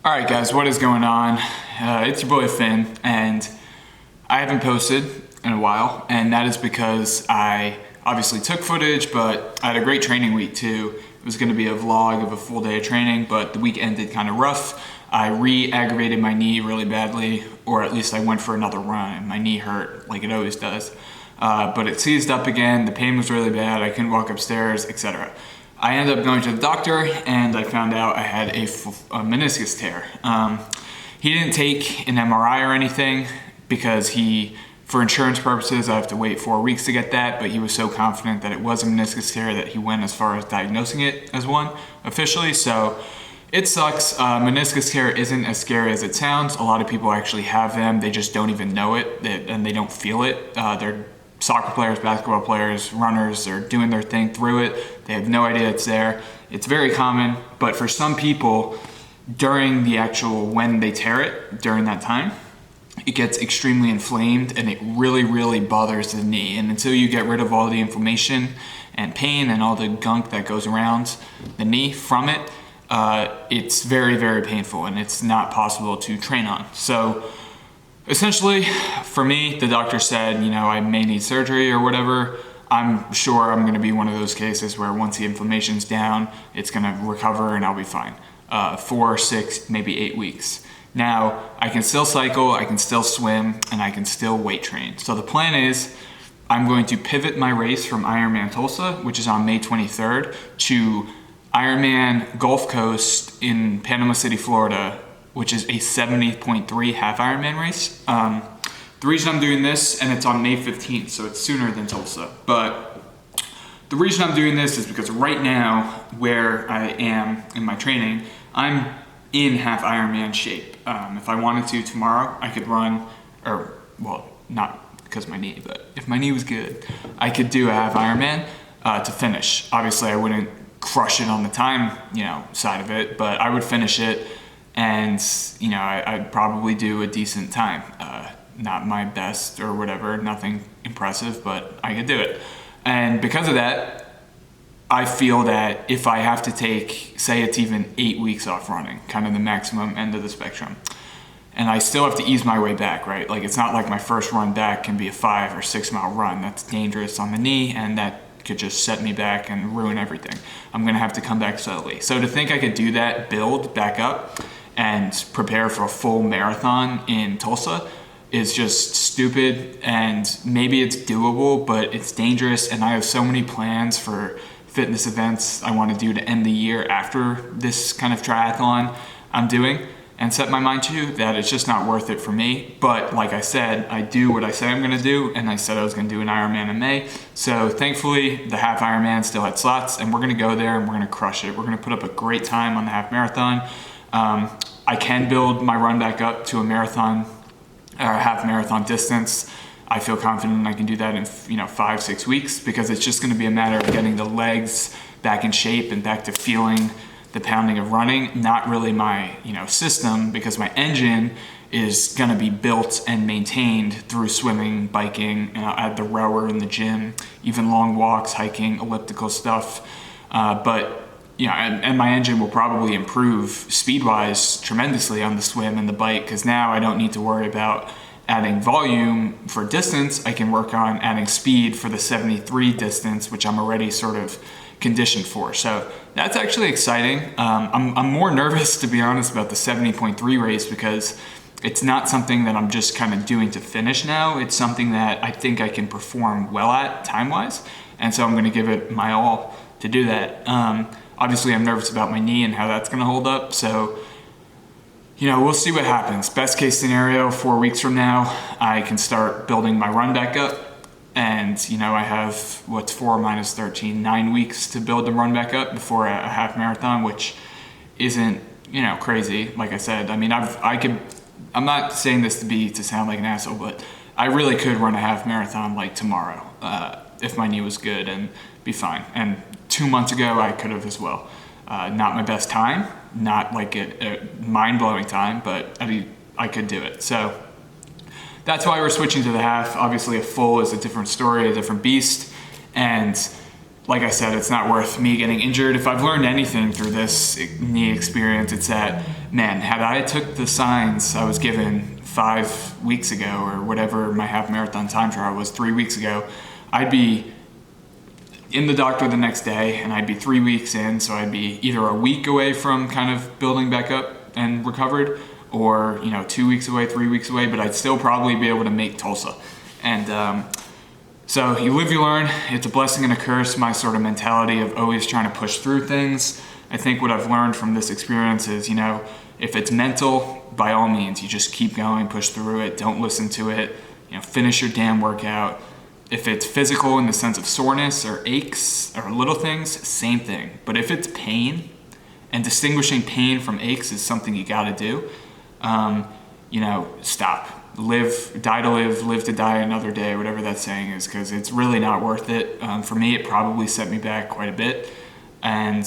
Alright guys, what is going on? It's your boy Finn, and I haven't posted in a while, and that is because I obviously took footage, but I had a great training week too. It was going to be a vlog of a full day of training, but the week ended kind of rough. I re-aggravated my knee really badly, or at least I went for another run, and my knee hurt like it always does. But it seized up again, the pain was really bad, I couldn't walk upstairs, etc. I ended up going to the doctor and I found out I had a meniscus tear. He didn't take an MRI or anything because for insurance purposes, I have to wait 4 weeks to get that, but he was so confident that it was a meniscus tear that he went as far as diagnosing it as one officially. So it sucks. Meniscus tear isn't as scary as it sounds. A lot of people actually have them. They just don't even know it and they don't feel it. They're soccer players, basketball players, runners are doing their thing through it. They have no idea it's there. It's very common, but for some people, during the when they tear it, during that time, it gets extremely inflamed and it really, really bothers the knee. And until you get rid of all the inflammation and pain and all the gunk that goes around the knee from it, it's very, very painful and it's not possible to train on. So essentially, for me, the doctor said, I may need surgery or whatever. I'm sure I'm gonna be one of those cases where once the inflammation's down, it's gonna recover and I'll be fine. 4, 6, maybe 8 weeks. Now, I can still cycle, I can still swim, and I can still weight train. So the plan is, I'm going to pivot my race from Ironman Tulsa, which is on May 23rd, to Ironman Gulf Coast in Panama City, Florida, which is a 70.3 half Ironman race. The reason I'm doing this, and it's on May 15th, so it's sooner than Tulsa, but the reason I'm doing this is because right now, where I am in my training, I'm in half Ironman shape. If I wanted to tomorrow, I could run, not because of my knee, but if my knee was good, I could do a half Ironman to finish. Obviously, I wouldn't crush it on the time, side of it, but I would finish it. And, I'd probably do a decent time. Not my best or whatever, nothing impressive, but I could do it. And because of that, I feel that if I have to take, say it's even 8 weeks off running, kind of the maximum end of the spectrum, and I still have to ease my way back, right? Like it's not like my first run back can be a 5 or 6 mile run. That's dangerous on the knee and that could just set me back and ruin everything. I'm gonna have to come back slowly. So to think I could do that, build back up, and prepare for a full marathon in Tulsa is just stupid, and maybe it's doable, but it's dangerous, and I have so many plans for fitness events I want to do to end the year after this kind of triathlon I'm doing, and set my mind to that it's just not worth it for me. But like I said, I do what I say I'm gonna do, and I said I was gonna do an Ironman in May. So thankfully, the half Ironman still had slots, and we're gonna go there and we're gonna crush it. We're gonna put up a great time on the half marathon. I can build my run back up to a marathon or a half marathon distance. I feel confident I can do that in 5, 6 weeks, because it's just going to be a matter of getting the legs back in shape and back to feeling the pounding of running. Not really my system, because my engine is going to be built and maintained through swimming, biking, and I'll add the rower in the gym, even long walks, hiking, elliptical stuff. And my engine will probably improve speed-wise tremendously on the swim and the bike, because now I don't need to worry about adding volume for distance. I can work on adding speed for the 73 distance, which I'm already sort of conditioned for. So that's actually exciting. I'm more nervous, to be honest, about the 70.3 race, because it's not something that I'm just kind of doing to finish now. It's something that I think I can perform well at time-wise, and so I'm going to give it my all to do that. Obviously, I'm nervous about my knee and how that's going to hold up. So, we'll see what happens. Best case scenario, 4 weeks from now, I can start building my run back up. And, I have, 4 minus 13, 9 weeks to build the run back up before a half marathon, which isn't, crazy. Like I said, I mean, I'm not saying this to sound like an asshole, but I really could run a half marathon like tomorrow if my knee was good and be fine. And 2 months ago, I could have as well. Not my best time, not like a mind-blowing time, but I could do it. So that's why we're switching to the half. Obviously, a full is a different story, a different beast. And like I said, it's not worth me getting injured. If I've learned anything through this knee experience, it's that, man, had I took the signs I was given 5 weeks ago, or whatever my half marathon time trial was 3 weeks ago, I'd be in the doctor the next day, and I'd be 3 weeks in, so I'd be either a week away from kind of building back up and recovered, or 2 weeks away, 3 weeks away, but I'd still probably be able to make Tulsa. And so you live, you learn. It's a blessing and a curse, my sort of mentality of always trying to push through things. I think what I've learned from this experience is, if it's mental, by all means, you just keep going, push through it, don't listen to it, finish your damn workout. If it's physical in the sense of soreness or aches or little things, same thing. But if it's pain, and distinguishing pain from aches is something you gotta do, stop. Die to live to die another day, whatever that saying is, because it's really not worth it. For me, it probably set me back quite a bit. And,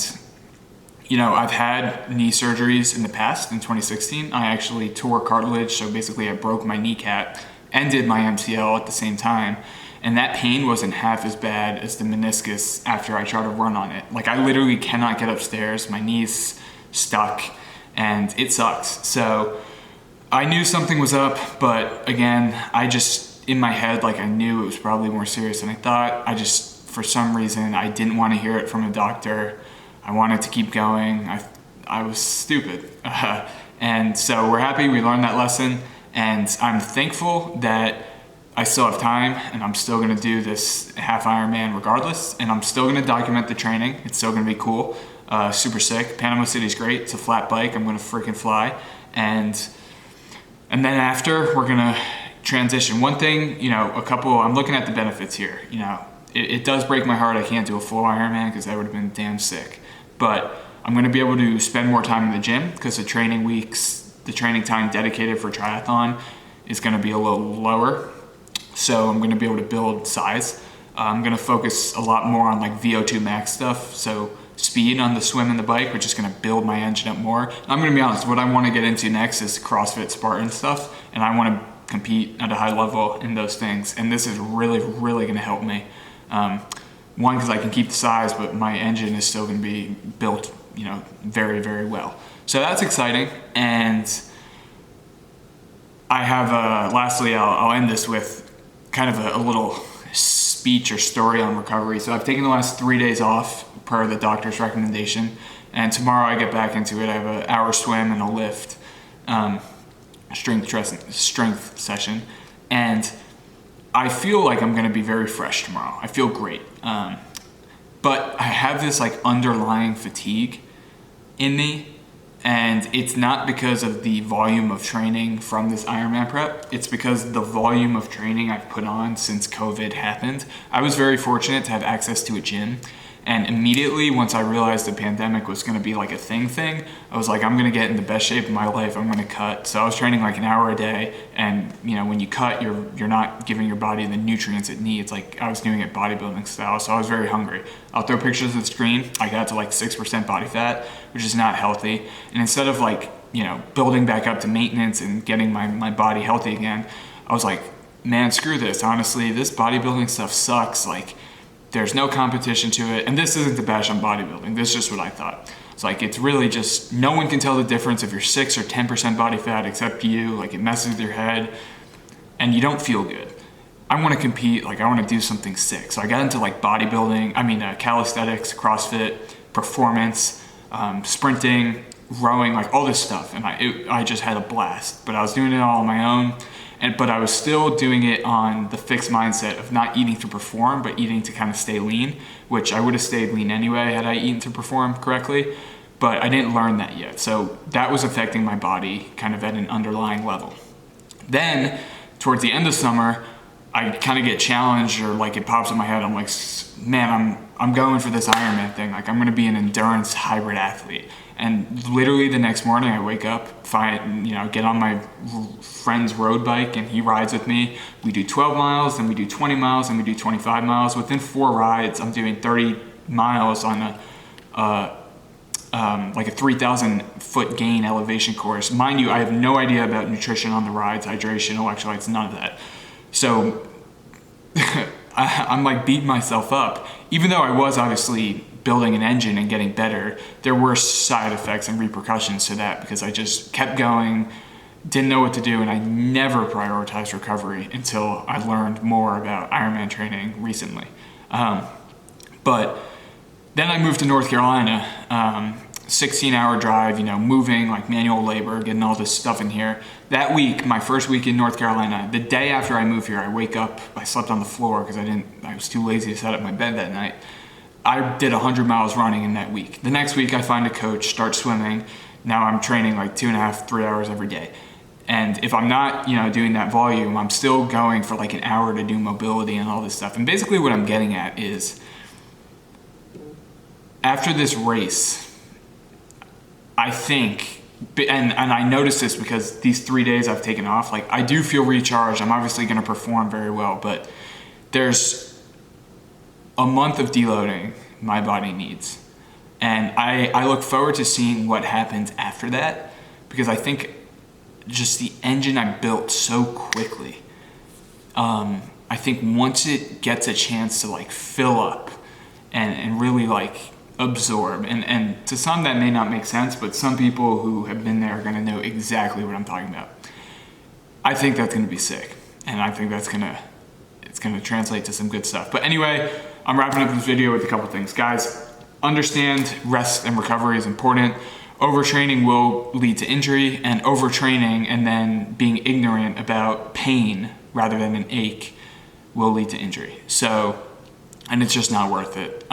I've had knee surgeries in the past. In 2016, I actually tore cartilage, so basically I broke my kneecap and did my MCL at the same time. And that pain wasn't half as bad as the meniscus after I tried to run on it. Like, I literally cannot get upstairs, my knee's stuck, and it sucks. So I knew something was up, but again, in my head, I knew it was probably more serious than I thought. For some reason, I didn't want to hear it from a doctor. I wanted to keep going. I was stupid. And so we're happy we learned that lesson, and I'm thankful that I still have time, and I'm still gonna do this half Ironman regardless, and I'm still gonna document the training. It's still gonna be cool, super sick. Panama City's great. It's a flat bike. I'm gonna freaking fly. And then after, we're gonna transition. One thing, I'm looking at the benefits here. It does break my heart I can't do a full Ironman, because I would have been damn sick. But I'm gonna be able to spend more time in the gym, because the training time dedicated for triathlon is gonna be a little lower. So I'm gonna be able to build size. I'm gonna focus a lot more on VO2 max stuff. So speed on the swim and the bike, which is gonna build my engine up more. I'm gonna be honest, what I wanna get into next is CrossFit Spartan stuff. And I wanna compete at a high level in those things. And this is really, really gonna help me. One, because I can keep the size, but my engine is still gonna be built, very, very well. So that's exciting. And I have, lastly, I'll end this with kind of a little speech or story on recovery. So I've taken the last 3 days off per the doctor's recommendation, and tomorrow I get back into it. I have an hour swim and a lift, strength session, and I feel like I'm gonna be very fresh tomorrow. I feel great, but I have this underlying fatigue in me. And it's not because of the volume of training from this Ironman prep. It's because the volume of training I've put on since COVID happened. I was very fortunate to have access to a gym. And immediately, once I realized the pandemic was gonna be a thing, I was like, I'm gonna get in the best shape of my life, I'm gonna cut. So I was training an hour a day, and when you cut, you're not giving your body the nutrients it needs. I was doing it bodybuilding style, so I was very hungry. I'll throw pictures of the screen. I got to 6% body fat, which is not healthy. And instead of building back up to maintenance and getting my body healthy again, I was like, man, screw this. Honestly, this bodybuilding stuff sucks. There's no competition to it. And this isn't to bash on bodybuilding. This is just what I thought. It's it's really just, no one can tell the difference if you're 6 or 10% body fat except you. It messes with your head and you don't feel good. I want to compete. I want to do something sick. So I got into bodybuilding, calisthenics, CrossFit, performance, sprinting, rowing, all this stuff. And I just had a blast, but I was doing it all on my own. But I was still doing it on the fixed mindset of not eating to perform, but eating to kind of stay lean, which I would have stayed lean anyway had I eaten to perform correctly, but I didn't learn that yet. So that was affecting my body kind of at an underlying level. Then towards the end of summer, I kind of get challenged, or it pops in my head. I'm like, man, I'm going for this Ironman thing. I'm going to be an endurance hybrid athlete. And literally the next morning I wake up, get on my friend's road bike, and he rides with me. We do 12 miles, then we do 20 miles, and we do 25 miles. Within 4 rides, I'm doing 30 miles on a 3,000 foot gain elevation course. Mind you, I have no idea about nutrition on the rides, hydration, electrolytes, none of that. So I'm beating myself up even though I was obviously building an engine and getting better, there were side effects and repercussions to that because I just kept going, didn't know what to do, and I never prioritized recovery until I learned more about Ironman training recently. But then I moved to North Carolina, 16-hour drive, moving, like manual labor, getting all this stuff in here. That week, my first week in North Carolina, the day after I moved here, I wake up, I slept on the floor because I was too lazy to set up my bed that night. I did 100 miles running in that week. The next week, I find a coach, start swimming. Now I'm training like 2.5, 3 hours every day. And if I'm not, doing that volume, I'm still going for like an hour to do mobility and all this stuff. And basically what I'm getting at is, after this race, I think, and I noticed this because these 3 days I've taken off, like I do feel recharged. I'm obviously going to perform very well, but there's a month of deloading my body needs. And I look forward to seeing what happens after that, because I think just the engine I built so quickly, I think once it gets a chance to like fill up and really like absorb, and to some that may not make sense, but some people who have been there are going to know exactly what I'm talking about. I think that's going to be sick, and I think it's going to translate to some good stuff. But anyway, I'm wrapping up this video with a couple things. Guys, understand rest and recovery is important. Overtraining will lead to injury, and overtraining and then being ignorant about pain rather than an ache will lead to injury. So, and it's just not worth it.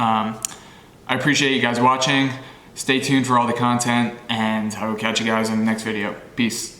I appreciate you guys watching. Stay tuned for all the content, and I will catch you guys in the next video. Peace.